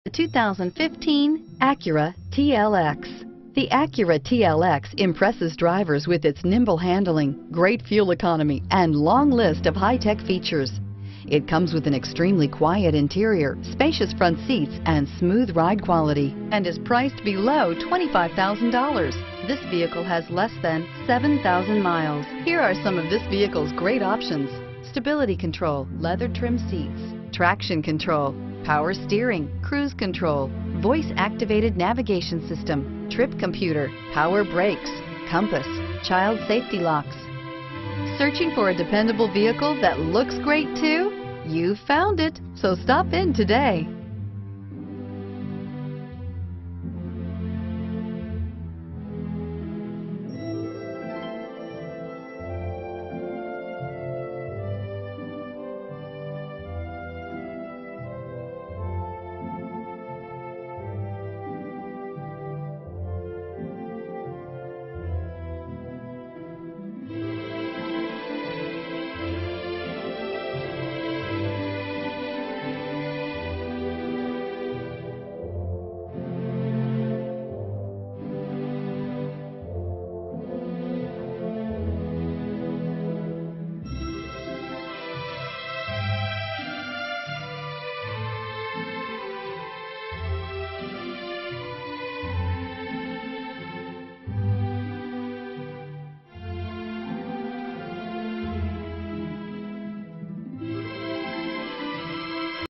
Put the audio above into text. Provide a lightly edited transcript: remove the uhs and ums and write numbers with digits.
The 2015 Acura TLX. The Acura TLX impresses drivers with its nimble handling, great fuel economy, and long list of high-tech features. It comes with an extremely quiet interior, spacious front seats, and smooth ride quality, and is priced below $25,000. This vehicle has less than 7,000 miles. Here are some of this vehicle's great options: stability control, leather trim seats, traction control, power steering, cruise control, voice-activated navigation system, trip computer, power brakes, compass, child safety locks. Searching for a dependable vehicle that looks great too? You found it, so stop in today.